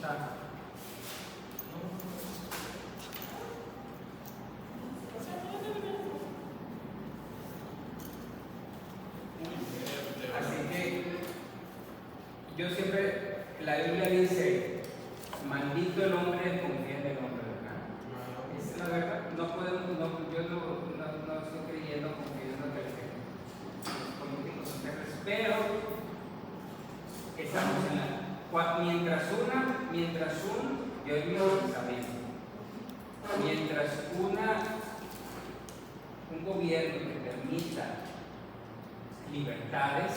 sea, así que yo siempre, la Biblia dice, maldito el hombre que confía en el hombre, ¿verdad? Esa es la verdad. No podemos, yo no estoy creyendo, confiando que los políticos son terribles, pero estamos en mientras yo digo pensamiento, mientras un gobierno que permita libertades,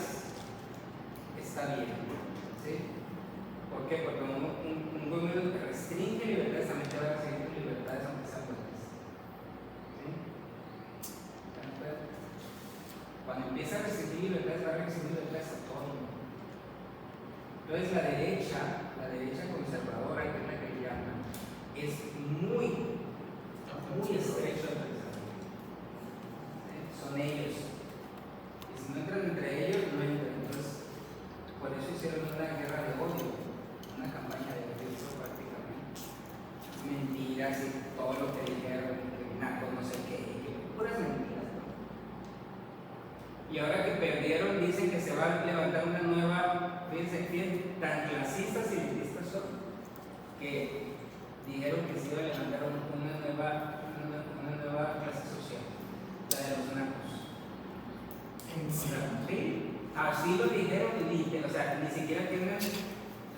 está bien, ¿sí? ¿Por qué? Porque un gobierno que restringe libertades también te va a restringir libertades aunque sean buenas, ¿sí? Cuando empieza a restringir libertades, va a restringir libertades a todo el mundo. Entonces la derecha conservadora, que es la que llaman, es muy estrecha al pensamiento. Son ellos. Y si no entran entre ellos, no entran. Entonces, por eso hicieron una guerra de odio, una campaña de odio prácticamente. Mentiras y todo lo que dijeron, que naco, no sé qué, puras mentiras, ¿no? Y ahora que perdieron, dicen que se va a levantar una nueva, fíjense bien, tan clasistas y elitistas son, que dijeron que se iba a levantar una nueva clase social, la de los nacos. Sí, así lo dijeron, o sea, ni siquiera tienen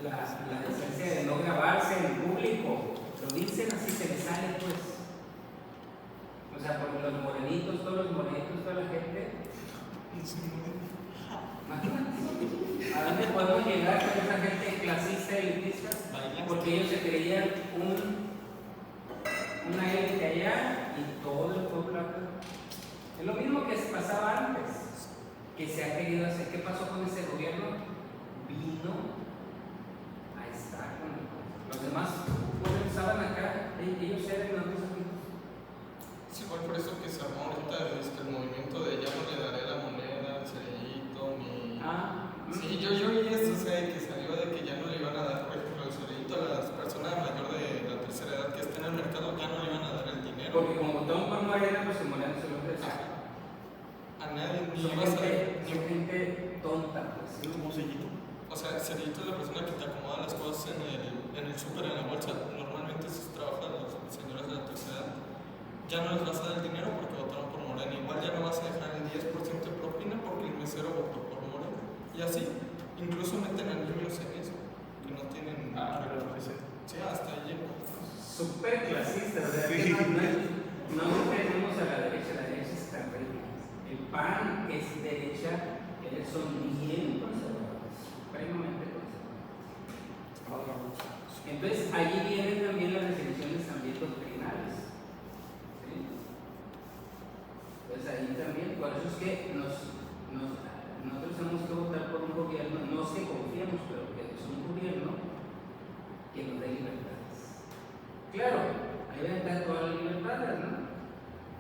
la decencia de no grabarse en público, lo dicen así, se les sale pues. O sea, porque los morenitos, toda la gente. Imagínate, ¿a dónde podemos llegar con esa gente clasista y elitista? Porque ellos se creían una élite allá y todo el pueblo acá. Es lo mismo que pasaba antes, que se ha querido hacer. ¿Qué pasó con ese gobierno? Vino a estar con los demás. Cuando estaban acá, ellos eran los mismos. Sí, igual por eso que se armó ahorita el movimiento de ya no le daré la moneda al cerillito ni. Sí, yo vi esto, o sea, que salió de que ya no le iban a dar, por ejemplo, el cerillito a las personas mayores de la tercera edad que estén en el mercado, ya no le iban a dar el dinero. Porque como votaron por Morena, pues el Morena se lo ofrece. A nadie ni Son iba a saber. gente tonta, pues. ¿Cómo cerillito? O sea, el cerillito es la persona que te acomoda las cosas en el súper, en la bolsa. Normalmente se trabaja los señores de la tercera edad. Ya no les vas a dar el dinero porque votaron por Morena. Igual ya no vas a dejar el 10% de propina porque el mesero votó por Morena. Y así, incluso meten a niños en eso, que no tienen. Sí, hasta allí. Súper clasista, o sea, sí. no tenemos a la derecha es terrible. El PAN es derecha, ellos son bien conservadores, supremamente conservadores. Entonces, allí vienen también las definiciones también doctrinales. Pues ahí también, por eso es que nosotros tenemos que votar por un gobierno, no es que confiemos, pero que es un gobierno que nos dé libertades. Claro, ahí van a estar todas las libertades, ¿no?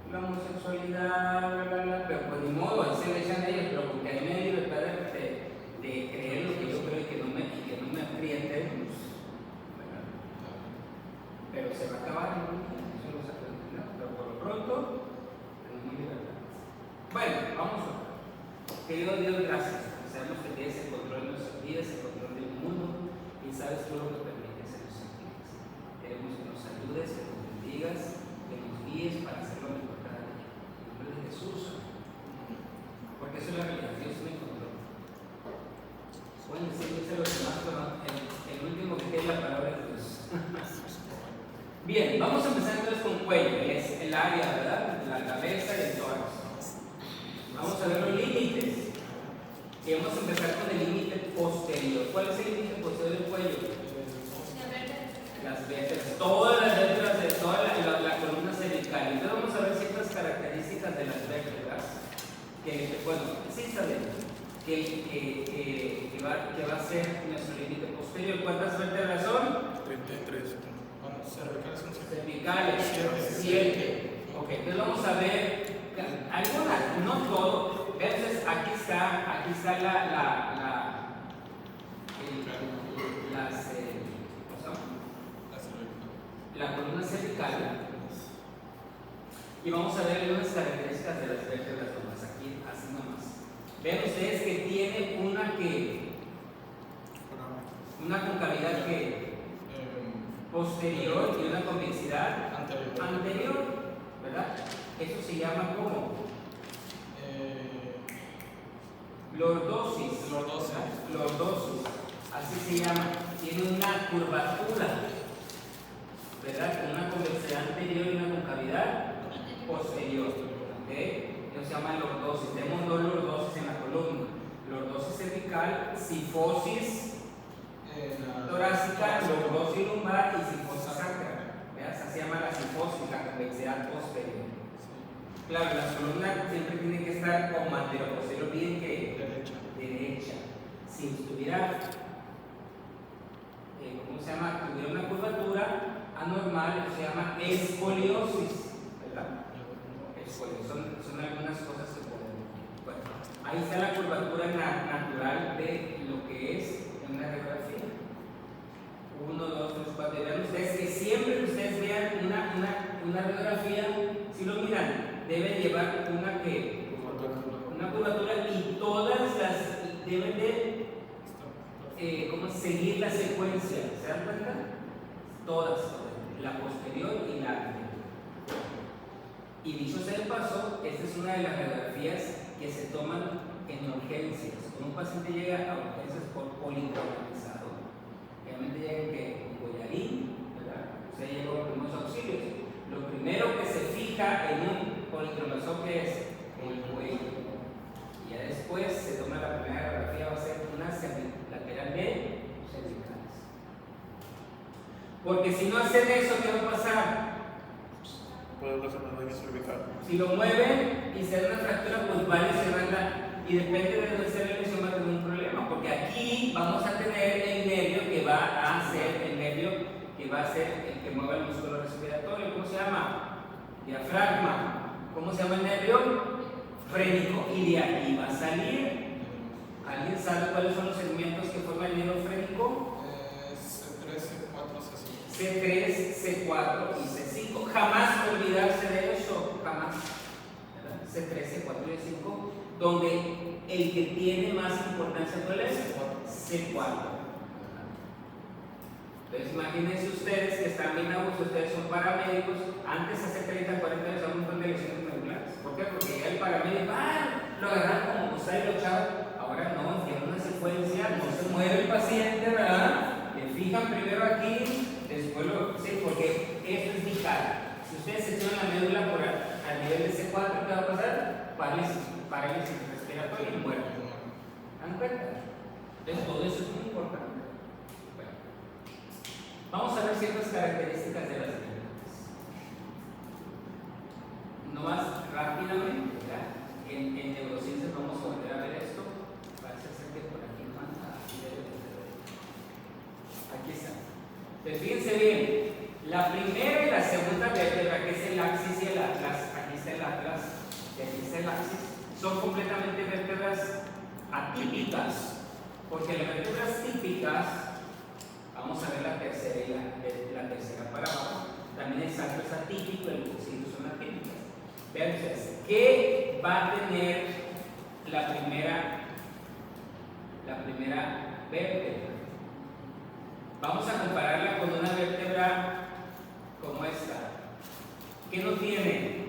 La homosexualidad, pero pues ni modo, ahí se le echan a ellos, pero porque a mí me da libertad de creer lo que yo creo y que no me apriete, pues, ¿verdad? Pero se va a acabar, ¿no? Eso lo saben, ¿no? Pero por lo pronto, tenemos libertad. Bueno, vamos a ver. Querido Dios, gracias. Sabemos que tienes el control de nuestras vidas, el control del mundo, y sabes tú lo que permites en nuestras vidas. Queremos que nos ayudes, que nos bendigas, que nos guíes para hacer lo mejor cada día. En nombre de Jesús. Porque eso es la realidad, Dios tiene control. Pueden decirse los demás, pero el último que tiene la palabra es Dios. Bien, vamos a empezar entonces con cuello, que es el área, ¿verdad? La cabeza y el tórax. Vamos a ver los límites. Y vamos a empezar con el límite posterior. ¿Cuál es el límite posterior del cuello? Las vértebras. Todas las vértebras de toda la columna cervical. Entonces vamos a ver ciertas características de las vértebras. Bueno, sí está bien. Que va a ser nuestro límite posterior. ¿Cuántas vértebras son? 33. Bueno, cervicales son Cervicales, 7. Ok, entonces vamos a ver algunas, no todo. Entonces aquí está Y vamos a ver algunas características de las vértebras nomás, aquí, así nomás. Vean ustedes que tiene una concavidad que posterior y una convexidad anterior, ¿verdad? Eso se llama como lordosis. Lordosis, así se llama. Tiene una curvatura, ¿verdad? Con una convexidad anterior y una concavidad posterior. ¿Ok? Eso se llama lordosis. Tenemos dos lordosis en la columna: lordosis cervical, sifosis torácica, lordosis lumbar y sifosis sacra. Esa se llama la sifosis, la convexidad posterior. Claro, la columna siempre tiene que estar con anterior, posterior, piden que derecha. Si estuviera, ¿cómo se llama? Tuviera una curvatura anormal, se llama escoliosis, ¿verdad? Escoliosis, son algunas cosas que podemos. Bueno, ahí está la curvatura natural de lo que es una radiografía. 1, 2, 3, 4. Y vean ustedes que siempre que ustedes vean una radiografía, si lo miran, deben llevar una curvatura y todas las deben de seguir la secuencia. ¿Se dan cuenta? Todas, la posterior y la anterior. Y dicho sea de paso, esta es una de las radiografías que se toman en urgencias. Cuando un paciente llega a urgencias por politraumatizado, realmente llega con collarín, ¿verdad? O sea, llega con primeros auxilios. Lo primero que se fija en un politraumatizado, que es el cuello. Y ya después se toma la primera radiografía, va a ser una lateral de cervicales. Porque si no hacen eso, ¿qué va a pasar? Puede pasar una daño cervical. Si lo mueven y se da una fractura, pues va a lesionarla. Y depende de dónde sea la lesión, va a tener un problema. Porque aquí vamos a tener el nervio que va a ser el que mueve el músculo respiratorio. ¿Cómo se llama? Diafragma. ¿Cómo se llama el nervio? Frénico. Y de aquí va a salir. ¿Alguien sabe cuáles son los segmentos que forman el nervio frénico? C3, C4, C5. C3, C4 y C5. Jamás olvidarse de eso, jamás. ¿Verdad? C3, C4 y C5, donde el que tiene más importancia, ¿cuál es? C4. Entonces imagínense ustedes que están bien a gusto, ustedes son paramédicos. Antes, hace 30, 40 años, había un montón de lesiones medulares. ¿Por qué? Porque ya el paramédico, lo agarran como gustar y lo echaban. Ahora no, tiene una secuencia, no se mueve el paciente, ¿verdad? Le fijan primero aquí, después sí, porque esto es vital. Si ustedes se tiran la médula por al nivel de C4, ¿qué va a pasar? Parálisis respiratoria y muerte. ¿Dan cuenta? Entonces todo eso es muy importante. Bueno, vamos a ver ciertas características de las vértebras. No más rápidamente, ¿verdad? En neurociencias vamos a volver a ver esto. Parece ser que por aquí no manda. Aquí está. Pues fíjense bien, la primera y la segunda vértebra, que es el axis y el atlas, aquí está el atlas y aquí está el axis, son completamente vértebras atípicas, porque las vértebras típicas, vamos a ver la tercera y la tercera para abajo, también el sacro es atípico, el coccyx son atípicas. Vean ustedes, ¿qué va a tener la primera vértebra? Vamos a compararla con una vértebra como esta. ¿Qué no tiene?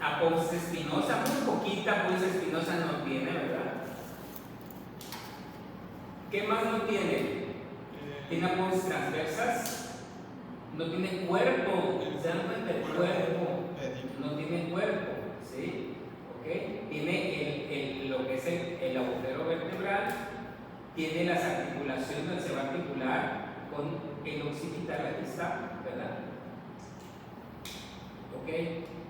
Apófisis espinosa, muy poquita apófisis espinosa no tiene, ¿verdad? ¿Qué más no tiene? Tiene apófisis transversas, no tiene cuerpo, ¿se dan cuenta? El cuerpo no tiene cuerpo, ¿sí? ¿Ok? Tiene lo que es el agujero vertebral, tiene las articulaciones donde se va a articular con el occipital, aquí está, ¿verdad? ¿Ok?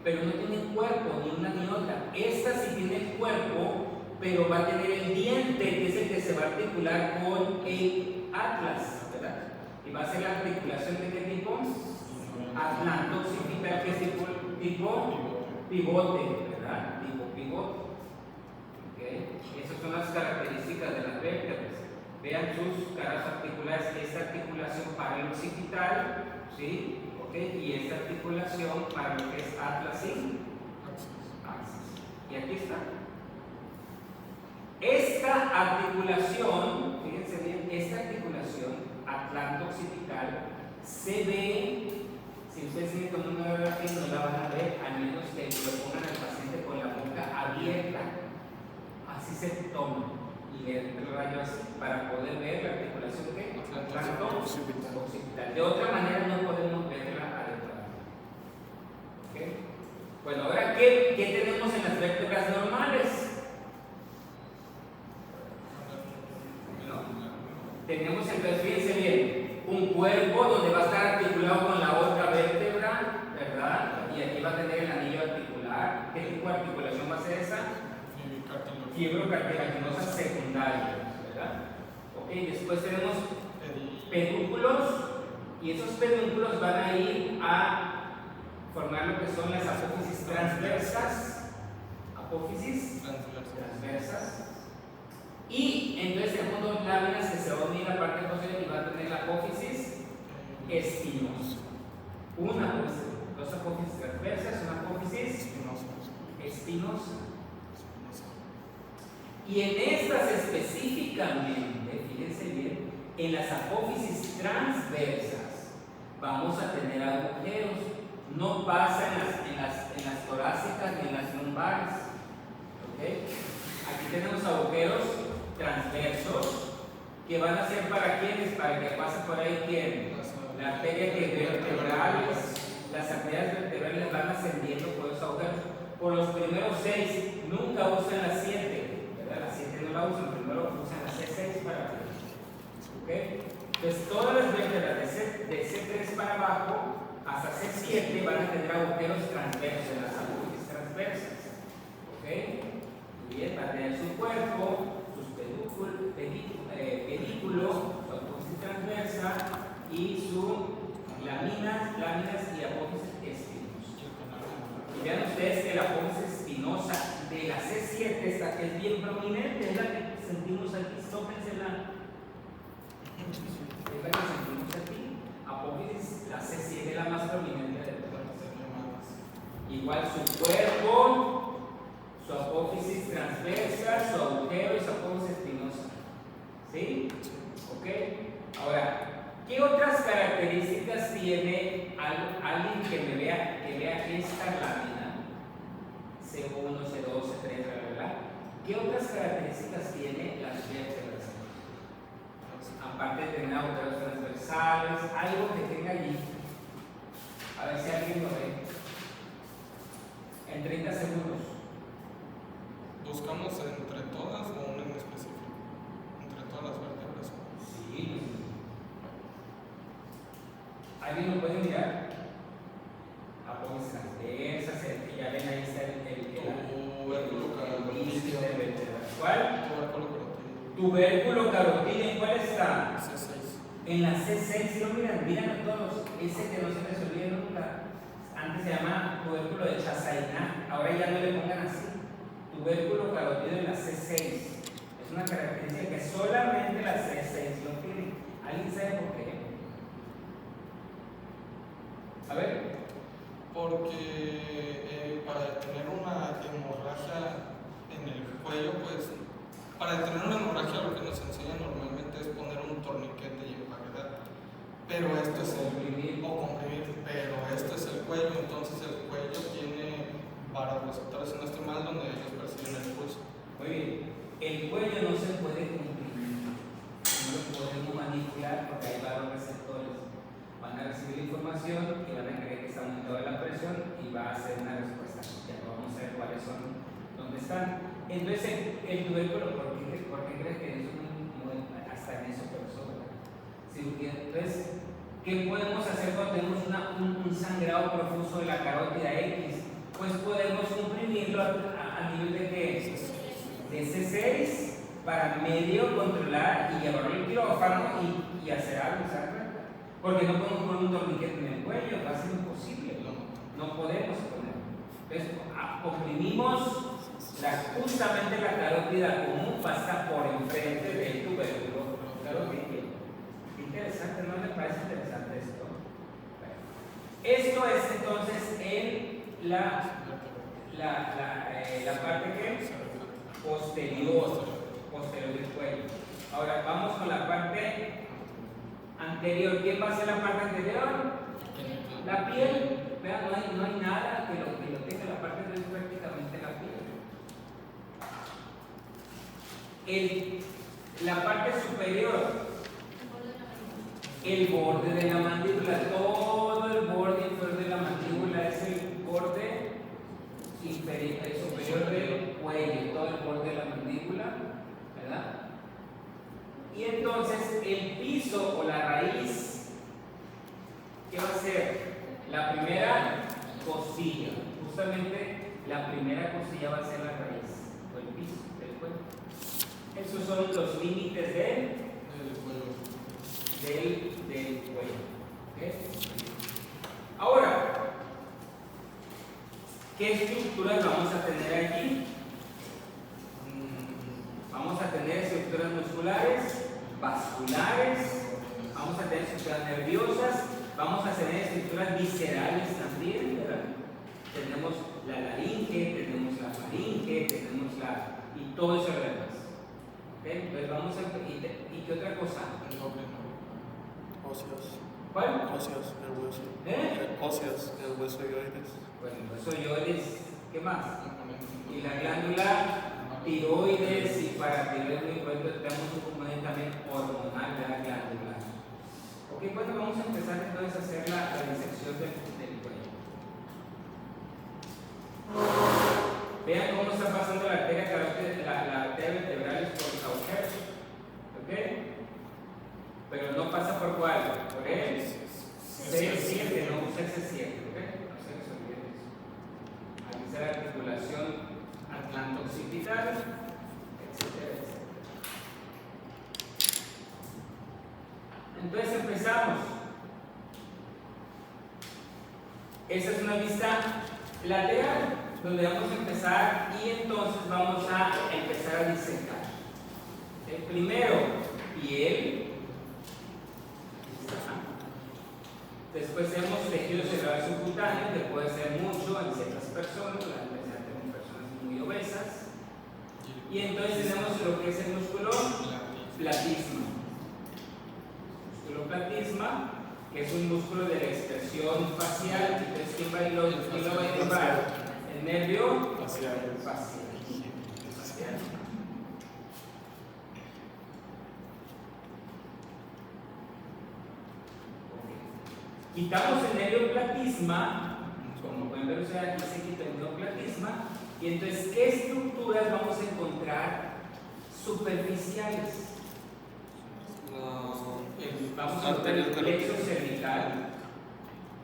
Pero no tiene cuerpo, ni una ni otra. Esta sí tiene cuerpo, pero va a tener el diente, que es el que se va a articular con el atlas, ¿verdad? Y va a ser la articulación de qué tipo? Atlanto-occipital, que es tipo pivote, ¿verdad? Tipo pivote. ¿Okay? Esas son las características de las vértebras. Vean sus caras articulares, esta articulación para el occipital, ¿sí? ¿ok? Y esta articulación para lo que es atlas y axis. Y aquí está. Esta articulación, fíjense bien, esta articulación atlanto-occipital se ve, si ustedes siguen con una radiografía no la van a ver, al menos que lo pongan al paciente con la boca abierta, así se toma, y el rayo así, para poder ver la articulación que atlanto-occipital. De otra manera no podemos verla adecuadamente. ¿Okay? Bueno, ahora, ¿qué tenemos en las vértebras normales? Tenemos entonces, fíjense bien, un cuerpo donde va a estar articulado con la otra vértebra, ¿verdad? Y aquí va a tener el anillo articular. ¿Qué tipo de articulación va a ser esa? Fibrocartilaginosa secundaria, ¿verdad? Ok, después tenemos pedúnculos, y esos pedúnculos van a ir a formar lo que son las apófisis transversas. Apófisis transversas. Y entonces tenemos dos láminas que se van a unir a la parte posterior y va a tener la apófisis espinosa. Una, pues, dos apófisis transversas, una apófisis espinosa. Y en estas específicamente, fíjense bien, en las apófisis transversas vamos a tener agujeros. No pasa en las torácicas ni en las lumbares. ¿Okay? Aquí tenemos agujeros transversos que van a ser para quienes, para que pase por ahí quién, la arteria vertebrales, las arterias vertebrales van ascendiendo por esos agujeros. Por los primeros 6 nunca usan la 7, ¿verdad? La 7 no la usan, primero usan la C6 para arriba. ¿Okay? Entonces todas las vértebras de C3 para abajo hasta C7 van a tener agujeros transversos en las apófisis transversas. ¿Okay? Bien, va a tener su cuerpo, sus pedículos, su apófisis transversa y sus láminas y apófisis espinosa. Y vean ustedes que la apófisis espinosa de la C7, esta que es bien prominente, es la que sentimos aquí, sópensela. Es la que sentimos aquí. Apófisis, la C7 es la más prominente de todas. Igual su cuerpo, su apófisis transversa, su agujero y su apófisis espinosa. ¿Sí? ¿Ok? Ahora, ¿qué otras características tiene alguien que vea esta lámina? C1, C2, C3, ¿verdad? ¿Qué otras características tiene las vértebras? Aparte de tener agujeros transversales, algo que tenga allí. A ver si alguien lo ve. En 30 segundos. ¿Buscamos entre todas o una en específico? Entre todas las vértebras. Sí. ¿Alguien lo puede mirar? Apófisis transversas, ya ven ahí está Tubérculo carotídeo. ¿Cuál? Tubérculo carotídeo. Tubérculo carotídeo, ¿en cuál está? C6. En la C6, ¿sí lo miran? Miran todos, ese que no se les olvide nunca. Antes se llama tubérculo de Chassaignac, ahora ya no le pongan así. Tubérculo carotídeo en la C6. Es una característica que solamente la C6 lo tiene. ¿Alguien sabe por qué? A ver. Porque para detener una hemorragia en el cuello, pues, para detener una hemorragia lo que nos enseñan normalmente es poner un torniquete y empaquetar. Pero esto es comprimir, pero esto es el cuello, entonces el cuello tiene varios receptores, no estoy mal, donde ellos perciben el pulso. Muy bien, el cuello no se puede comprimir, no lo podemos manipular porque hay varios receptores. Van a recibir información y van a creer que está aumentada la presión y va a hacer una respuesta. Ya no vamos a ver cuáles son, dónde están. Entonces, el tubérculo, ¿por qué crees que eso hasta en eso persona? Entonces, ¿qué podemos hacer cuando tenemos un sangrado profuso de la carótida X? Pues podemos comprimirlo a nivel de ¿qué? De C6 para medio controlar y llevarlo al quirófano y hacer algo, ¿sabes? Porque no podemos poner un torniquete en el cuello, va a ser imposible, no podemos ponerlo. Entonces, comprimimos justamente la carótida común, pasa por enfrente del tubérculo carotídeo. Interesante, ¿no les parece interesante esto? Bueno, la parte que posterior del cuello. Ahora vamos con la parte anterior. ¿Qué pasa en la parte anterior? La piel. Vean, no hay nada que lo tenga. La parte anterior es prácticamente la piel. La parte superior, el borde de la mandíbula, todo el borde inferior de la mandíbula es el borde superior del cuello, todo el borde de la mandíbula, ¿verdad? Y entonces el piso o la raíz, ¿qué va a ser? La primera costilla, justamente la primera costilla va a ser la raíz o el piso del cuello. Esos son los límites del cuello. ¿Okay? Ahora, ¿qué estructuras vamos a tener aquí? Vamos a tener estructuras musculares, vasculares, vamos a tener estructuras nerviosas, vamos a tener estructuras viscerales también, ¿verdad? Tenemos la laringe, tenemos la faringe, tenemos y todo eso demás. ¿Okay? Entonces vamos a... ¿Y qué otra cosa? Óseas. ¿Cuál? Óseas, el hueso. Óseas, el hueso ioides. Bueno, el hueso ioides, ¿qué más? Y la glándula tiroides y paratiroides, muy importante, tenemos un componente también hormonal de la glándula. Ok, bueno, vamos a empezar entonces a hacer la disección del cuello. Vean cómo está pasando la arteria vertebral por el caucher, ¿ok? Pero no pasa por cuál, por el C7, no usa ese 7, ¿ok? No se les olvide eso. Aquí está la articulación atlanto-occipital, etcétera, etcétera. Entonces empezamos. Esa es una vista lateral, donde vamos a empezar y entonces vamos a empezar a disecar. El primero, piel. Después tenemos tejido cerebral subcutáneo, que puede ser mucho en ciertas personas, especialmente con personas muy obesas. Y entonces tenemos lo que es el músculo platisma. Músculo platisma, que es un músculo de la expresión facial. Entonces, ¿quién lo va a innervar? El nervio facial. Quitamos el nervio platisma, como pueden ver ustedes aquí se quita el nervio platisma, y entonces, ¿qué estructuras vamos a encontrar superficiales? Vamos a encontrar el plexo cervical,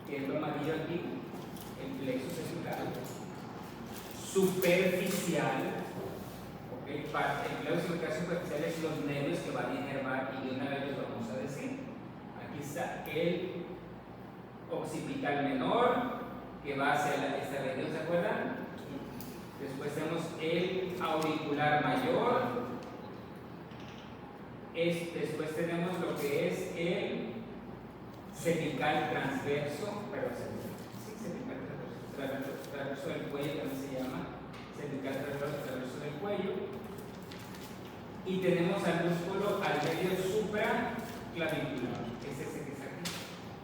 que es lo amarillo aquí, el plexo cervical, superficial, ¿okay? El plexo cervical superficial es los nervios que van a inervar, y de una vez los vamos a decir. Aquí está el occipital menor, que va hacia esta región, ¿se acuerdan? Después tenemos el auricular mayor. Después tenemos lo que es el cervical transverso, transverso del cuello también se llama, cervical transverso del cuello. Y tenemos al músculo al medio supraclavicular, que es ese que está aquí.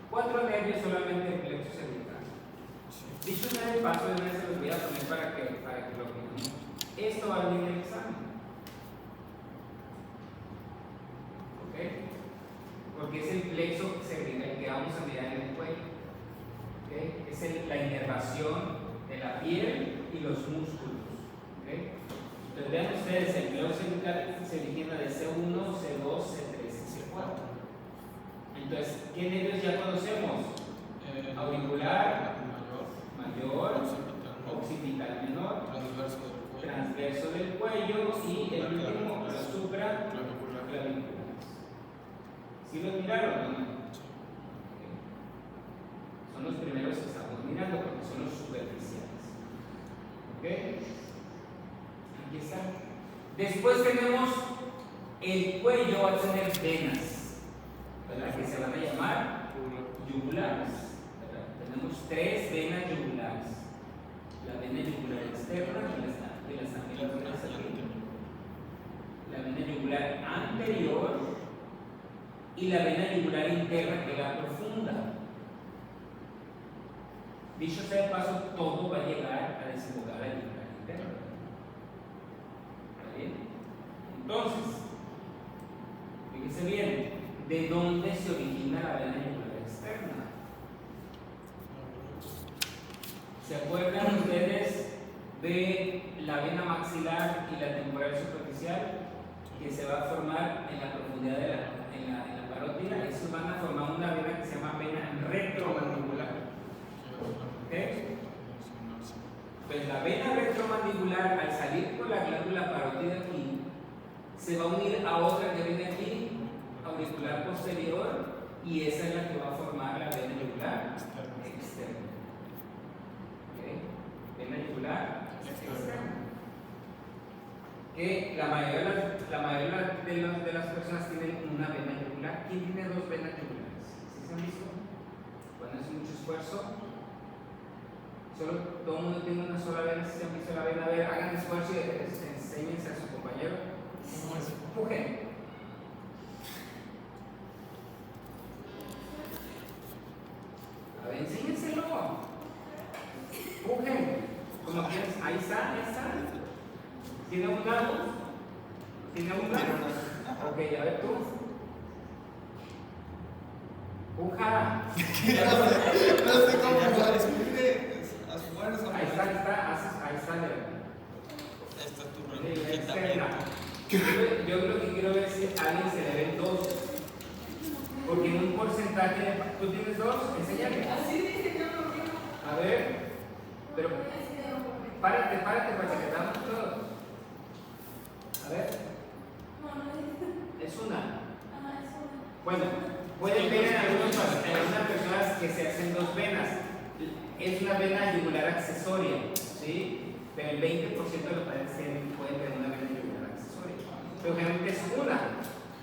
4 nervios solamente del plexo cervical. Dicho sea de paso, de una vez se los voy a poner para que lo veamos. Esto va a venir en el examen. ¿Ok? Porque es el plexo cervical que vamos a mirar en el cuello. ¿Ok? Es la inervación de la piel y los músculos. ¿Ok? Entonces vean ustedes, el plexo cervical se origina de C1, C2, C3 y C4. Entonces, ¿qué nervios ya conocemos? Auricular mayor, occipital menor, transverso del cuello y el último, los supraclaviculares. ¿Sí los miraron o no? Son los primeros que estamos mirando porque son los superficiales. ¿Ok? Aquí está. Después tenemos el cuello, va a tener venas, ¿verdad? Que se van a llamar yugulares. Tenemos 3 venas yugulares. La vena yugular externa y las anteriores aquí. La vena yugular anterior y la vena yugular interna, que es la profunda. Dicho sea de paso, todo va a llegar a desembocar a la yugular interna. ¿Está bien? Entonces, fíjense bien, ¿de dónde se origina la vena yugular externa? ¿Se acuerdan ustedes de la vena maxilar y la temporal superficial que se va a formar en la profundidad de la parótida? Estos van a formar una vena que se llama vena retromandibular. ¿Ok? Pues la vena retromandibular, al salir por la glándula parótida aquí, se va a unir a otra que viene aquí, auricular posterior, y esa es la que va a formar la vena yugular externa. Vena yugular externa. Que la mayoría de las personas tienen una vena yugular. ¿Quién tiene dos venas yugulares? ¿Sí se han visto? Cuando hace mucho esfuerzo, solo todo el mundo tiene una sola vena. Si se han visto la vena, a ver, hagan esfuerzo y enséñense a su compañero. Empujen. A ver, enséñenselo. Empujen. Como quieras, ahí está. ¿Tiene un lado? ¿Tiene un lado? Ok, a ver tú. Puja. No sé cómo lo escribe. Ahí está. Ahí está tu Sí, reloj. externa. Yo lo que quiero ver es si a alguien se le ven dos. Porque en un porcentaje de. ¿Tú tienes dos? Enséñame. A ver. Pero. Párate para que veamos todo. A ver. Es una. Bueno, pueden ver en algunas personas que se hacen dos venas. Es una vena yugular accesoria, ¿sí? Pero el 20% de los pacientes pueden tener una vena yugular accesoria. Pero generalmente es una.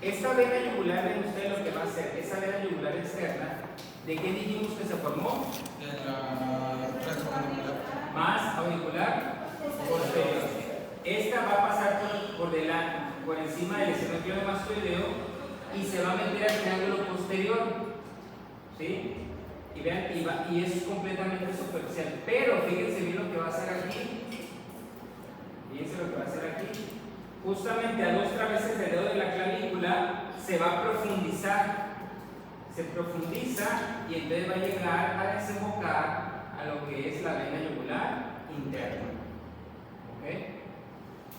Esta vena yugular, ven ustedes lo que va a hacer. Esa vena yugular externa, ¿de qué dijimos que se formó? De la retromandibular. Más auricular posterior. Esta va a pasar por encima del escenógrafo mastoideo y se va a meter al triángulo posterior, ¿sí? Y vean, y es completamente superficial. Pero fíjense bien lo que va a hacer aquí. Fíjense lo que va a hacer aquí. Justamente a 2 traveses del dedo de la clavícula se va a profundizar. Se profundiza y entonces va a llegar a desembocar a lo que es la vena yugular interna. ¿Ok?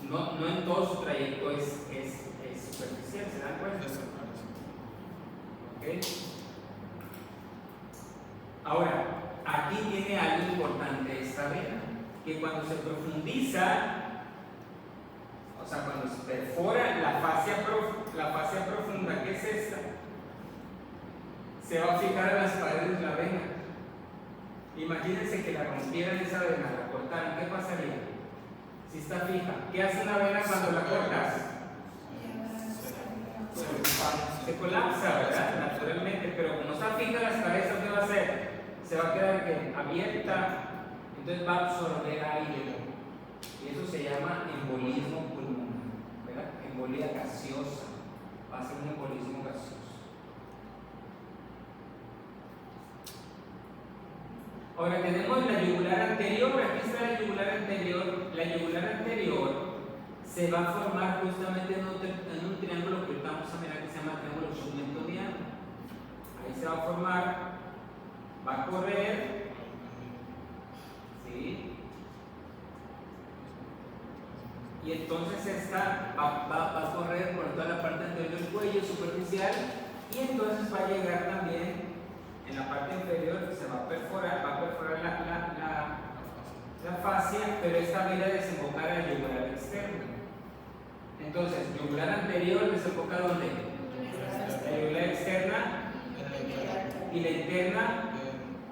No en todo su trayecto es superficial, ¿se dan cuenta? ¿Ok? Ahora, aquí tiene algo importante esta vena, que cuando se profundiza, o sea, cuando se perfora la fascia profunda, que es esta, se va a fijar en las paredes de la vena. Imagínense que la rompieran esa vena, la cortaran, ¿qué pasaría? Si está fija, ¿qué hace una vena cuando la cortas? Se colapsa, ¿verdad? Naturalmente, pero como está fija las paredes, ¿qué va a hacer? Se va a quedar abierta, entonces va a absorber aire. Y eso se llama embolismo pulmonar, ¿verdad? Embolia gaseosa. Va a ser un embolismo gaseoso. Ahora tenemos la yugular anterior, aquí está la yugular anterior. La yugular anterior se va a formar justamente en un triángulo que vamos a mirar que se llama triángulo schumantoniano. Ahí se va a formar, va a correr, ¿sí? Y entonces esta va a correr por toda la parte anterior del cuello superficial y entonces va a llegar también en la parte inferior, se va a perforar la fascia, pero esta va a desembocar a la yugular externa. Entonces, yugular anterior desemboca ¿dónde? La yugular externa y la interna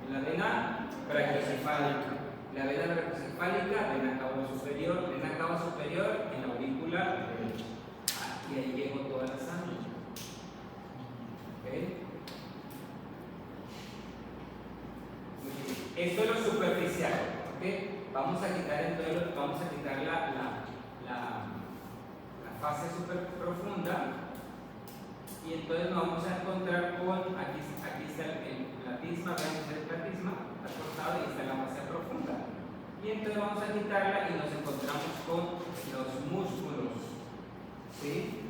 en la vena brachiocefálica. La vena brachiocefálica, vena cava superior en la aurícula derecha. Y ahí llegó toda la sangre. ¿Ok? Esto es lo superficial, ¿ok? vamos a quitar entonces, vamos a quitar la fase super profunda, y entonces nos vamos a encontrar con, aquí está el platisma, vean el platisma, está cortado y está la fase profunda. Y entonces vamos a quitarla y nos encontramos con los músculos. ¿Sí?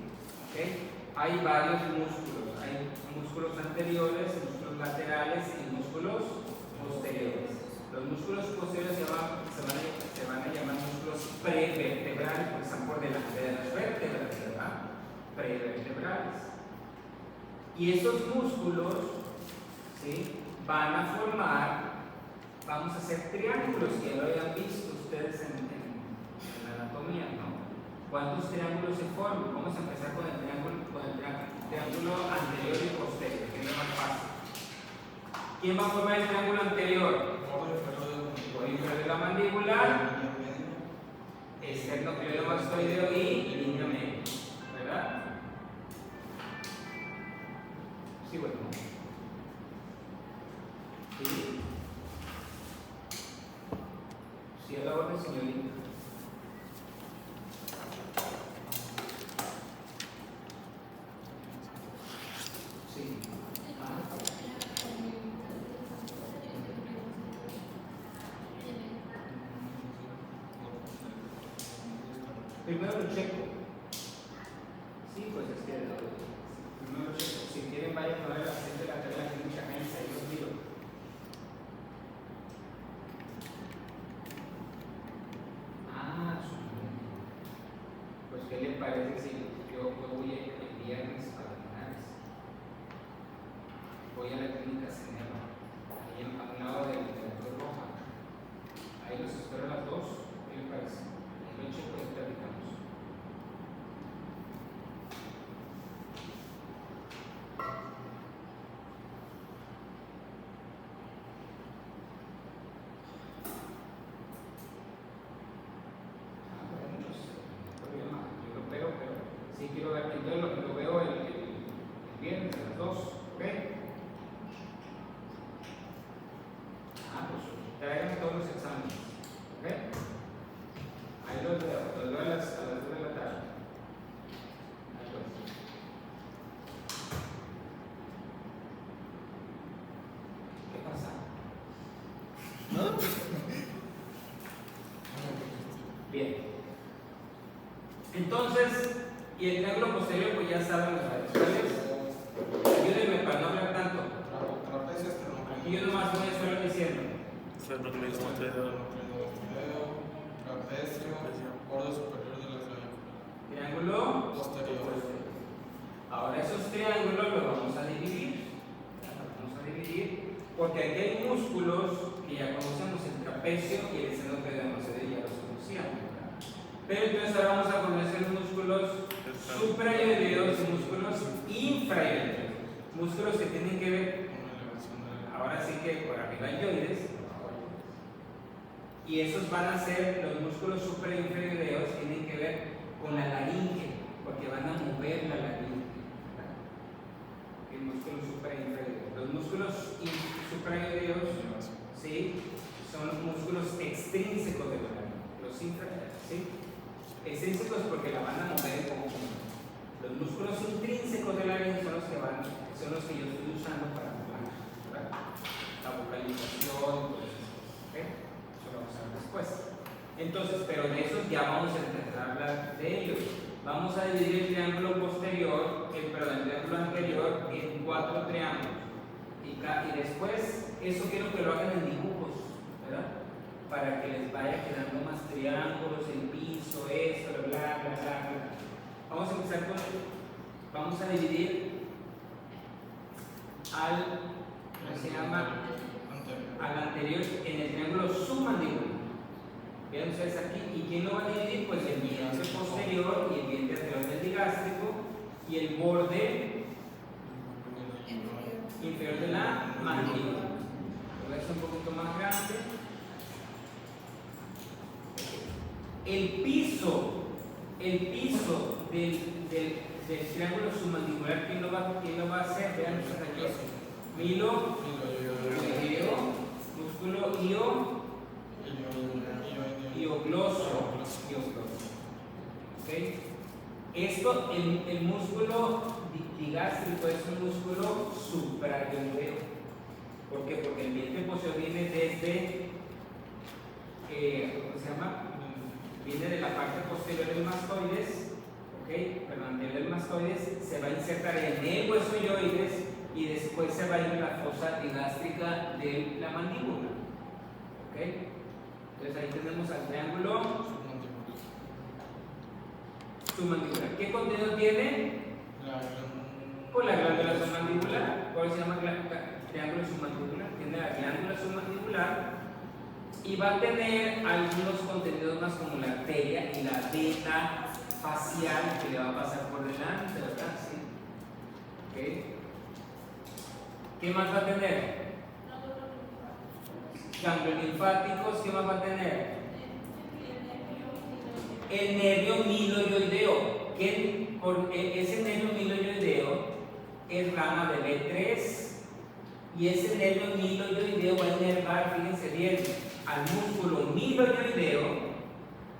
¿Okay? Hay varios músculos, hay músculos anteriores, músculos laterales y músculos posteriores. Los músculos posteriores se van a llamar músculos prevertebrales porque están por delante de las vértebras, ¿verdad? Prevertebrales. Y esos músculos, ¿sí?, van a formar, vamos a hacer triángulos, que ya lo habían visto ustedes en la anatomía, ¿no? ¿Cuántos triángulos se forman? Vamos a empezar con el triángulo anterior y posterior, que es lo más fácil. ¿Quién va a formar el triángulo anterior? Borde inferior de la mandíbula, esternocleidomastoideo y línea media, ¿verdad? Sí, bueno. Sí. Sí, a la orden, señorita. Sí. Primero lo checo. Sí, pues es que primero lo checo. Si quieren, vayan a ver la gente de la tarea que mucha gente ahí los miro. Pues ¿qué le parece si yo voy el viernes para Linares? Voy a la clínica Ceneva, ahí a un lado de la Cruz Roja. Ahí los espero a las 2. ¿Qué le parece? En la noche pues platicamos. Sí, quiero ver, entonces lo veo el viernes a las 2, ¿ok? Pues traigan todos los exámenes, ¿ok? Ahí los veo a las 2 de la tarde. Ahí pues. ¿Qué pasa? ¿No? Bien. Entonces, y el triángulo posterior, pues ya saben los cuáles. Ayúdenme para no hablar tanto. Aquí yo nomás voy a estar diciendo. Trapecio, borde superior de la clavícula. Triángulo Posterior. Ahora esos triángulos los vamos a dividir. Porque aquí hay músculos que ya conocemos, el trapecio y el esternocleidomastoideo, ya los conocíamos. Pero entonces ahora vamos a conocer músculos suprayoideos y músculos infrayoideos. Músculos que tienen que ver, ahora sí que por arriba yoides, y esos van a ser, los músculos suprainfrayoideos tienen que ver con la laringe, porque van a mover la laringe. El músculo suprainfrayoideo. Los músculos suprayoideos, ¿sí?, son los músculos extrínsecos de la laringe. Los infrayoideos, ¿sí? Extrínsecos porque la van a mover en conjunto. Los músculos intrínsecos de la laringe son los que yo estoy usando para hablar, ¿verdad? La vocalización, pues, ¿okay? Eso lo vamos a ver después. Entonces, pero de esos ya vamos a empezar a hablar de ellos. Vamos a dividir el triángulo posterior, el triángulo anterior en 4 triángulos. Y después, eso quiero que lo hagan en dibujos, ¿verdad? Para que les vaya quedando más triángulos, el piso, esto, bla, bla, bla, bla. Vamos a empezar vamos a dividir ¿cómo se llama? Al anterior en el triángulo submandibular. Vean ustedes aquí, ¿y quién lo va a dividir? Pues el diente posterior y el diente anterior del digástrico y el borde inferior de la mandíbula. Lo voy a hacer un poquito más grande. El piso del triángulo submandibular, ¿quién lo va a hacer? Vean ustedes aquí. Músculo io Hiogloso. ¿Ok? Esto, el músculo digástrico es un músculo suprayoideo. ¿Por qué? Porque el vientre posterior viene desde, ¿cómo se llama? Viene de la parte posterior del mastoides, ¿ok? Perdón, del mastoides, se va a insertar en el hueso yoides y después se va a ir a la fosa digástrica de la mandíbula, ¿ok? Entonces ahí tenemos al triángulo submandibular. ¿Qué contenido tiene? Pues la glándula submandibular. ¿Cuál se llama triángulo submandibular? Tiene la glándula submandibular y va a tener algunos contenidos más como la arteria y la vena facial que le va a pasar por delante, ¿verdad? Sí. ¿Ok? ¿Qué más va a tener? Ganglios linfáticos. ¿Qué más va a tener? El nervio miloyoideo. Ese nervio miloyoideo es rama de B3 y ese nervio miloyoideo va a inervar, fíjense bien, al músculo miloyoideo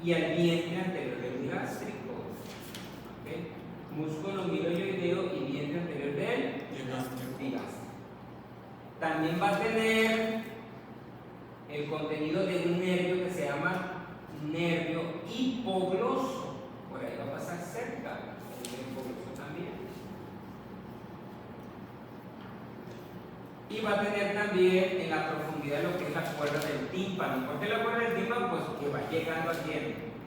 y al vientre anterior del gástrico. ¿Okay? Músculo miloyoideo y vientre anterior del gástrico. También va a tener el contenido de un nervio que se llama nervio hipogloso. Por ahí va a pasar cerca el nervio hipogloso también. Y va a tener también en la profundidad lo que es la cuerda del tímpano. ¿Por qué la cuerda del tímpano? Pues que va llegando aquí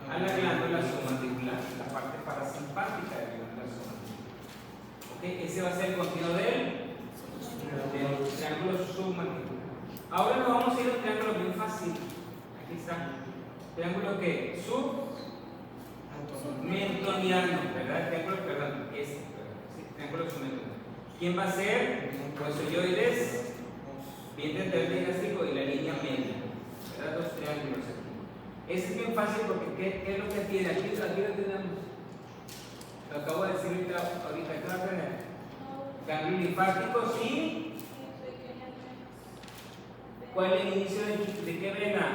a la glándula submandibular, la parte parasimpática de la glándula submandibular. ¿Okay? Ese va a ser el contenido del triángulo submandibular. Ahora nos vamos a ir a un triángulo bien fácil. Aquí está. Triángulo que submentoniano, ¿verdad? Triángulo submentoniano. ¿Quién va a ser? Hueso yoides, vientre anterior gástrico y la línea media, ¿verdad? Dos triángulos aquí. Ese es bien fácil porque ¿qué es lo que tiene? Aquí lo tenemos. Lo acabo de decir ahorita. ¿Qué va a tener? Ganglios linfáticos y ¿cuál es el inicio de qué vena?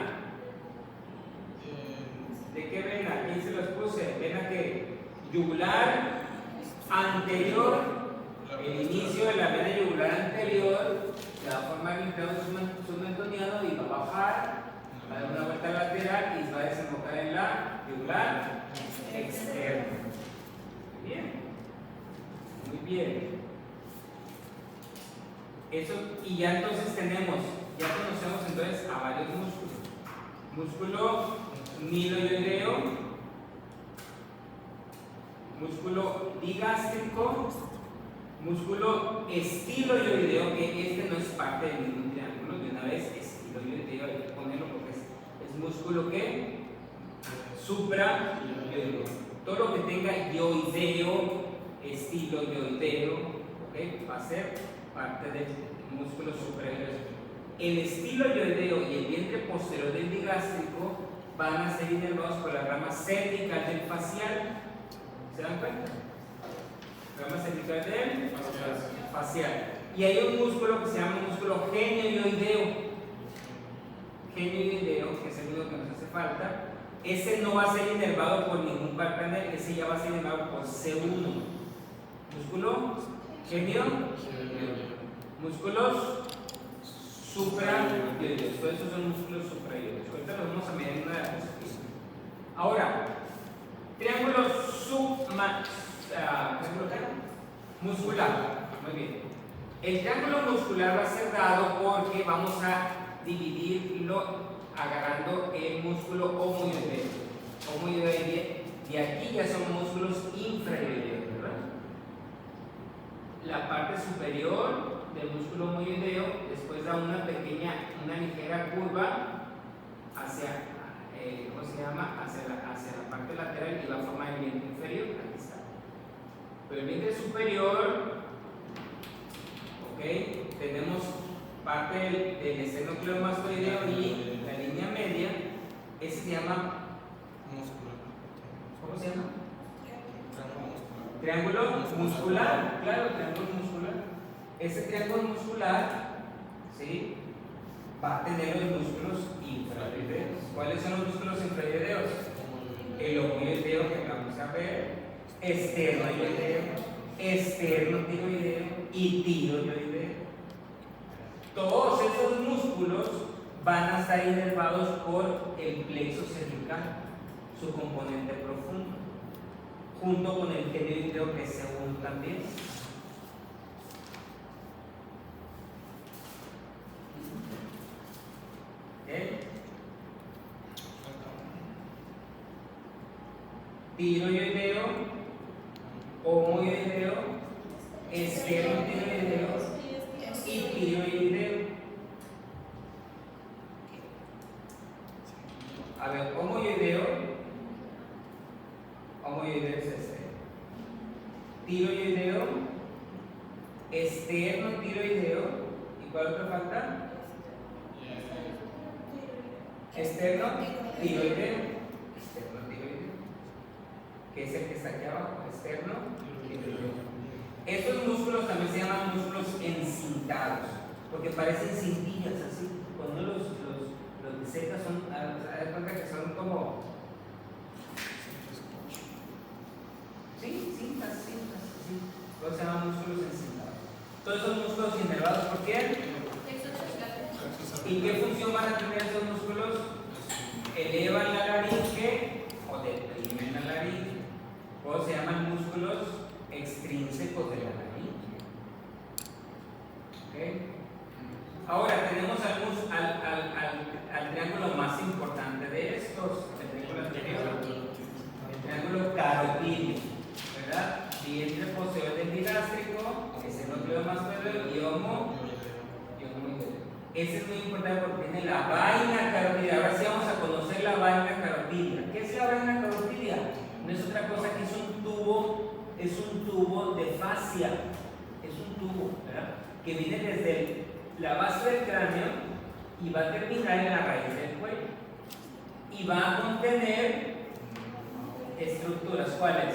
¿De qué vena? ¿Quién se los puse? ¿Vena qué? Yugular anterior. El inicio de la vena yugular anterior se va a formar un clavo submentoniano y va a bajar, va a dar una vuelta lateral y va a desembocar en la yugular externa. Muy bien. Muy bien. Eso, y ya entonces ya conocemos entonces a varios músculos. Músculo miloyoideo, músculo digástrico, músculo estiloyoideo, que este no es parte de ningún triángulo, de una vez estiloyoideo, hay que ponerlo porque es músculo que suprayoideo. Todo lo que tenga yoideo, estiloyoideo, ¿okay? Va a ser parte del músculo suprayoideo. El estiloyoideo y el vientre posterior del digástrico van a ser inervados por la rama cervical del facial. ¿Se dan cuenta? Rama cervical del facial. Y hay un músculo que se llama músculo genioideo. Genioideo, que es el único que nos hace falta. Ese no va a ser inervado por ningún carpanel, ese ya va a ser inervado por C1. Músculo genio. Músculos suprayoideos. Todos esos son músculos suprayoideos. Ahorita los vamos a medir en una de las cosas. Ahora, triángulo muscular. Muy bien. El triángulo muscular va a ser dado porque vamos a dividirlo agarrando el músculo homoyoideo. Homoyoideo, de aquí ya son músculos infrayoideos, ¿verdad? La parte superior del músculo homoyoideo después da una ligera curva hacia, ¿cómo se llama? Hacia la parte lateral y va a formar el vientre inferior. Aquí está. Pero el vientre superior, ok, tenemos parte del esternocleidomastoideo y la línea media. Ese se llama ¿cómo se llama? Triángulo muscular, claro, triángulo muscular. Ese triángulo muscular, ¿sí? va a tener los músculos infrarioideos. ¿Cuáles son los músculos infrarioideos? El omoioideo que vamos a ver, esternoioideo, esternotiroideo y tiroideo. Todos esos músculos van a estar inervados por el plexo cervical, su componente profundo, junto con el genioideo que se une también. ¿Okay? Tiroideo, homoioideo, esternotiroideo y tiroideo. A ver, homoioideo es este. Tiroideo, esternotiroideo. ¿Y cuál otro falta? Esternotiroideo. Que es el que está aquí abajo, esternotiroideo. Estos músculos también se llaman músculos encintados, porque parecen cintillas así. Cuando los disecas son, haz de cuenta que son como, sí, cintas, así. Todos se llaman músculos encintados. Todos esos músculos inervados, ¿por qué? ¿Y qué función van a tener esos músculos? Elevan la laringe o deprimen la laringe. O se llaman músculos extrínsecos de la laringe. ¿Okay? Ahora tenemos al triángulo más importante de estos, el triángulo anterior, el triángulo carotídeo, ¿verdad? Vientre posterior del digástrico, que es el núcleo más fuerte, y homoioideo. Ese es muy importante porque tiene la vaina carotídea. Ahora sí vamos a conocer la vaina carotídea. ¿Qué es la vaina carotídea? No es otra cosa que es un tubo de fascia. Es un tubo, ¿verdad? Que viene desde la base del cráneo y va a terminar en la raíz del cuello. Y va a contener estructuras. ¿Cuáles?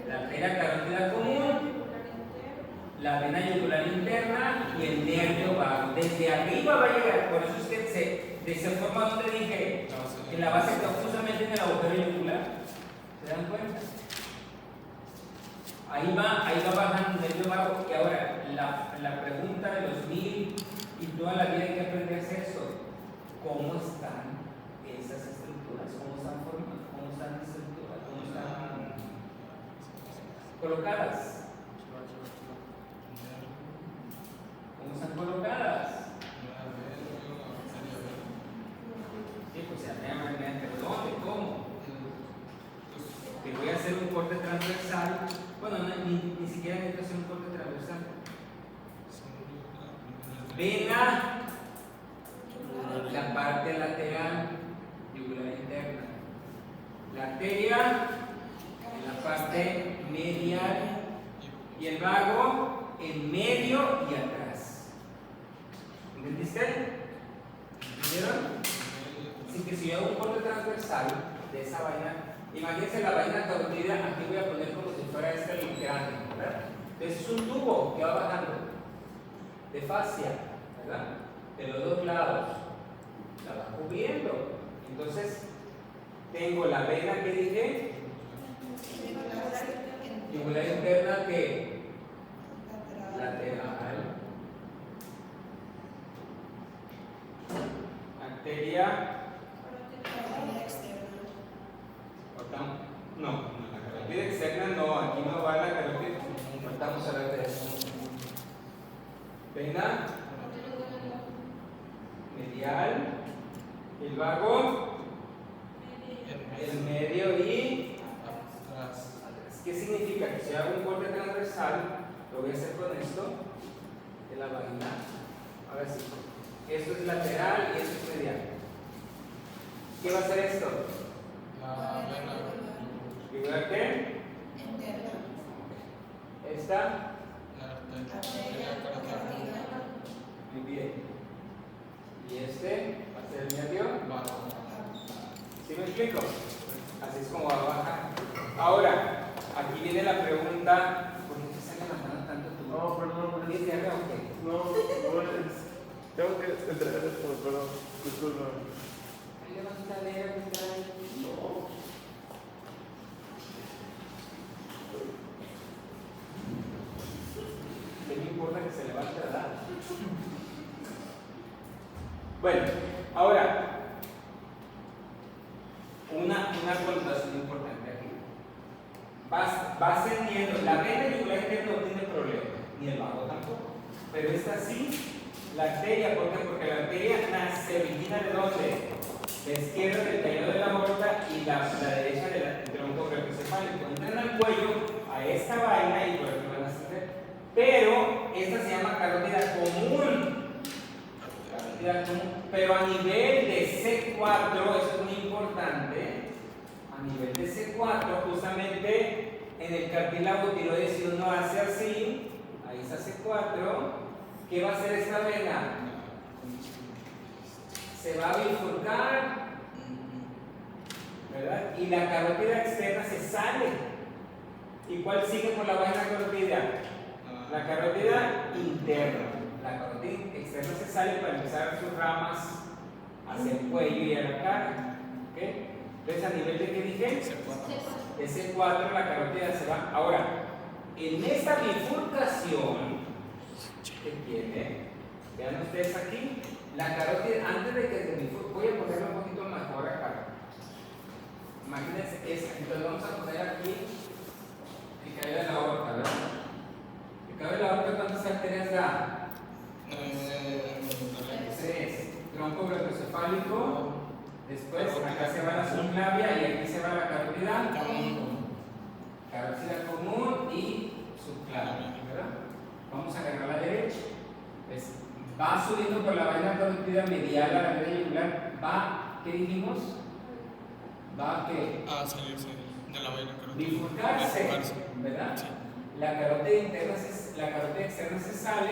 La arteria carótida común, la vena yugular interna y el nervio vago. Desde arriba va a llegar, por eso es que de esa forma donde dije, en la base que justamente en el agujero yugular. ¿Se dan cuenta? Ahí va bajando el nervio vago. Y ahora, la pregunta de los 1000 y toda la vida hay que aprenderse esto. ¿Cómo están esas estructuras? ¿Cómo están formadas? ¿Cómo están estructuras? ¿Cómo están colocadas? ¿Cómo están colocadas? Sí, pues se pero ¿dónde? ¿Cómo? Que voy a hacer un corte transversal. Bueno, ni siquiera necesito hacer un corte transversal. Vena, la parte lateral, yugular interna. La arteria, en la parte medial. Y el vago, en medio y atrás. ¿Entendiste? ¿Entendieron? Así que si yo hago un corte transversal de esa vaina, imagínense la vaina carotídea, aquí voy a poner como si fuera el cráneo, ¿verdad? Entonces es un tubo que va bajando de fascia, ¿verdad? De los dos lados, la va cubriendo. Entonces tengo la vena que dije, yugular interna que lateral, arteria. No, la carótida externa no, aquí no va la carótida. No estamos hablando de eso. Vena medial, el vago, el medio y atrás. ¿Qué significa? Que si hago un corte transversal, lo voy a hacer con esto de la vagina. Ahora sí, esto es lateral y esto es medial. ¿Qué va a hacer esto? La vena. ¿Yugular qué? Esta. La arteria carotídea. Muy bien. Y este va a ser el nervio vago. ¿Sí me explico? Así es como va a bajar. Ahora, aquí viene la pregunta: ¿por qué te están levantando tanto tu? No, perdón. ¿Tienes diarrea o qué? No, es. Tengo que entregar esto, perdón. Disculpa. Ahí le vas a leer, no. ¿Qué me importa que se levante a dar? Bueno, ahora, una connotación importante aquí. Vas teniendo, la vena yugular interna no tiene problema, ni el vago tampoco. Pero esta sí, la arteria, ¿por qué? Porque la arteria se origina de dónde? La izquierda del tallo de la aorta y la derecha del tronco brachiocefálico. Entran al cuello, a esta vaina y por aquí van a hacer. Pero esta se llama carótida común. Pero a nivel de C4, eso es muy importante, a nivel de C4, justamente en el cartílago tiroides, si uno hace así, ahí está C4, ¿qué va a hacer esta vena? Se va a bifurcar, ¿verdad? Y la carótida externa se sale. ¿Y cuál sigue por la vaina carótida? La carótida interna. La carótida externa se sale para empezar sus ramas hacia el cuello y a la cara. ¿Okay? Entonces, a nivel de qué dije? De C4 la carótida se va. Ahora, en esta bifurcación que tiene, vean ustedes aquí, la carótida, antes de que se bifurque, voy a ponerlo un poquito mejor acá. Imagínense esta. Entonces, vamos a poner aquí el cabello de la aorta, ¿verdad? El cabello de la aorta, ¿cuántas arterias da? 3. Tronco brachiocefálico. Después acá se va la subclavia y aquí se va la carótida común. Carótida común y subclavia, ¿verdad? Vamos a agarrar la derecha. Pues va subiendo por la vaina carótida medial a la vena yugular. Va, ¿qué dijimos? Va a ¿qué? Salirse de la vaina carótida. Bifurcarse, ¿verdad? Sí. La carótida interna la carótida externa se sale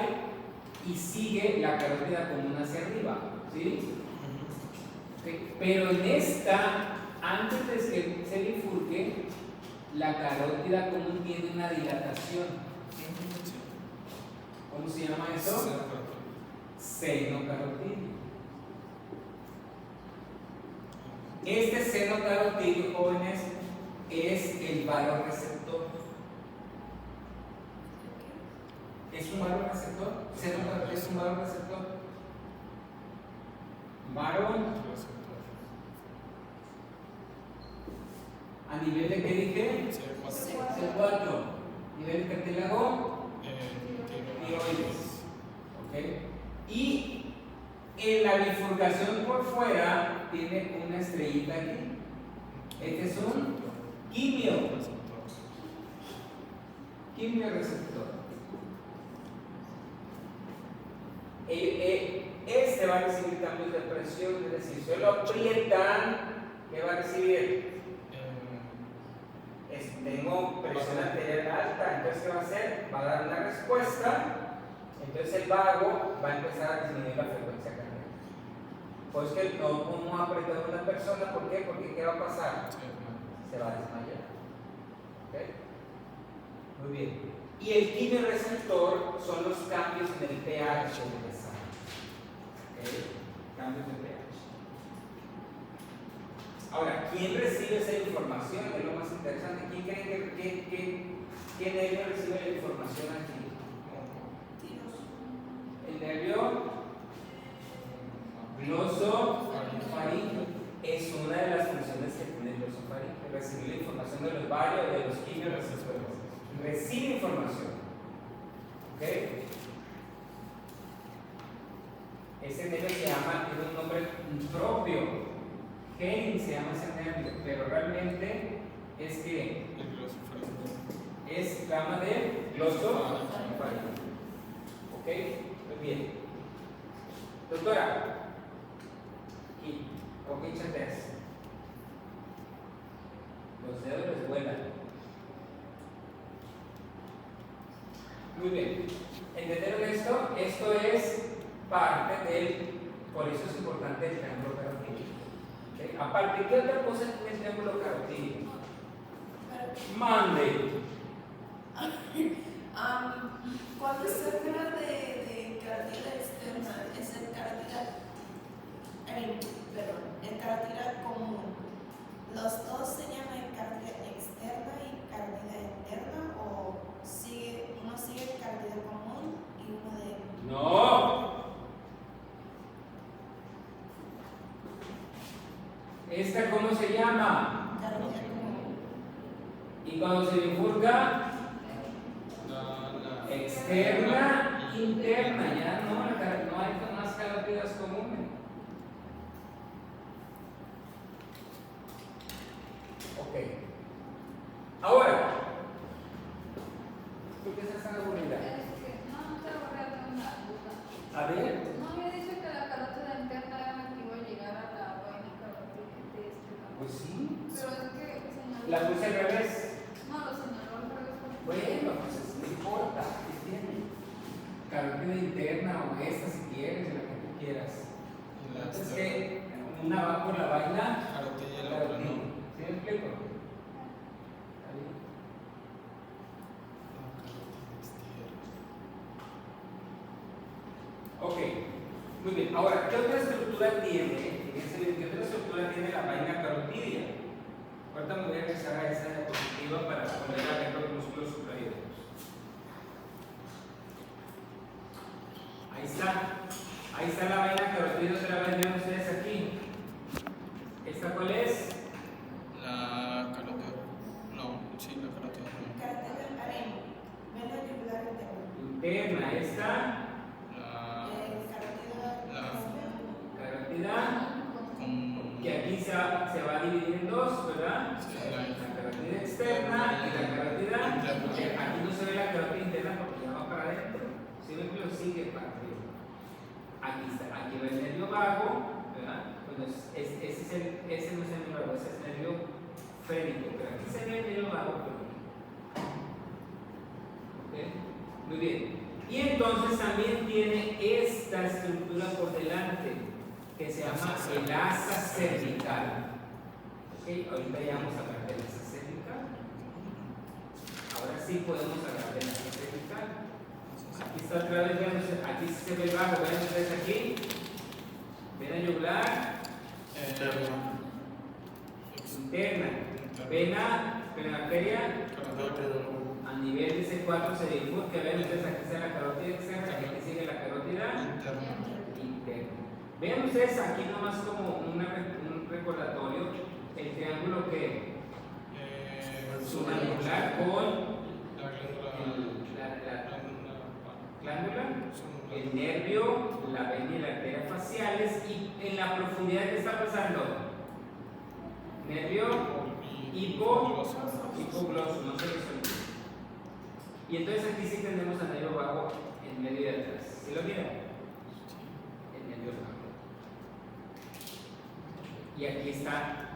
y sigue la carótida común hacia arriba, ¿sí? Okay. Pero en esta, antes de que se bifurque, la carótida común tiene una dilatación. ¿Cómo se llama eso? Seno carotídeo. Este seno carotídeo, jóvenes, es el varoreceptor. ¿Es un varoreceptor? ¿Seno carotídeo es un varoreceptor? Varón. ¿A nivel de qué dije? C4. ¿Nivel de cartílago? Tiroides. ¿Ok? Y en la bifurcación por fuera tiene una estrellita aquí. Este es un quimioreceptor. Este va a recibir cambios de presión, es decir, si lo aprietan, ¿qué va a recibir? Tengo presión arterial alta, entonces ¿qué va a hacer? Va a dar una respuesta, entonces el vago va a empezar a disminuir la frecuencia cardíaca. Pues que no como apretar a una persona, ¿por qué? Porque ¿qué va a pasar? Se va a desmayar. ¿Okay? Muy bien. Y el quimioreceptor son los cambios en el pH de la sangre. ¿Okay? Cambios de pH. Ahora, ¿quién recibe esa información? Es lo más interesante. ¿Quién cree que nervio recibe la información aquí? El nervio glosofaríngeo es una de las funciones que tiene el glosofaríngeo, recibir la información de los varios, de los quimioreceptores. Recibe información. ¿Ok? Ese nervio se llama, tiene un nombre propio. Henning se llama ese nervio, pero realmente es que es gama de glosofaríngeo. ¿Ok? Muy bien. Doctora, aquí, ¿con qué chateas? Los dedos les vuelan. Muy bien. ¿Entendieron esto? Esto es parte del, por eso es importante el triángulo carotídeo. ¿Okay? Aparte, ¿qué otra cosa tiene el triángulo carotídeo? Mande. Cuando se habla de carótida externa, ¿es el ¿Esta cómo se llama? Y cuando se bifurca, externa, interna, ya no hay más carótidas comunes. Ok. Ahora, ¿por qué estás tan aburrida? No te aburrida, tengo una duda. A ver. No había dicho que la carótida interna era la que iba a llegar a la vaina carótida externa. Pues sí. Pero es que señaló. La puse al revés. No, lo señaló al revés. Bueno, pues no importa, ¿qué tiene? Carótida interna o esta si quieres, la que tú quieras. Entonces que una va por la vaina. Carotilla y la otra no. ¿Sí me explico? ¿Está bien? Ok, muy bien. Ahora, ¿qué otra estructura tiene? Fíjense bien, ¿qué otra estructura tiene la vaina carotidia? Ahorita me voy a regresar a esa diapositiva para poner a ver los músculos suprahiedros. Ahí está la vaina carotidia otra vez, ven ustedes aquí. ¿Esta cuál es? La carótida. No, sí, la carótida. Interna, esta. Carótida. Que aquí se va a dividir en dos, ¿verdad? Sí, la carótida externa y la carótida interna. Aquí no se ve la carótida interna porque ya va para adentro. Si ven que lo sigue para arriba. Aquí está, aquí va el nervio vago, ¿verdad? Bueno, ese no es el nervio vago, ese es el nervio frénico, pero aquí se ve el nervio vago, pero ¿ok? Muy bien. Y entonces también tiene esta estructura por delante que se llama el asa cervical. ¿Ok? Ahorita ya vamos a hablar del asa cervical. Ahora sí podemos hablar del asa cervical. Aquí está otra vez, vean, aquí se ve el bajo, vean ustedes aquí. Vena yugular. Interna. Vena arteria. A nivel de C4 se bifurca, vean ustedes aquí está la carótida externa, aquí sigue la carótida interna. Vean ustedes aquí nomás como un recordatorio, el triángulo que subangular con la glándula, el nervio, la vena y la arteria faciales, y en la profundidad ¿qué está pasando? Nervio hipogloso, no se resuelve. Y entonces aquí sí tenemos el nervio vago en medio de atrás. ¿Sí lo miran? El nervio vago. Y aquí está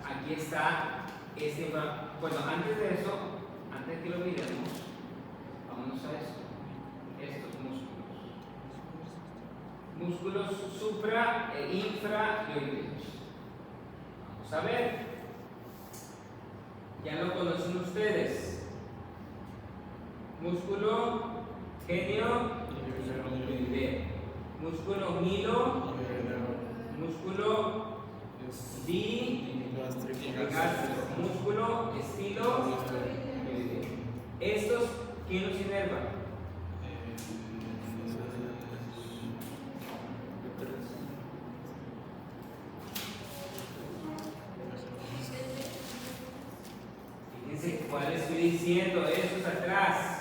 este, bueno, antes de eso, antes de que lo miremos, vámonos a esto. Estos músculos supra e infraioideos. Vamos a ver. Ya lo conocen ustedes. Músculo genio, músculo milo, músculo digástrico, músculo estilo. Estos, ¿quién los inerva? Fíjense cuál estoy diciendo, estos atrás.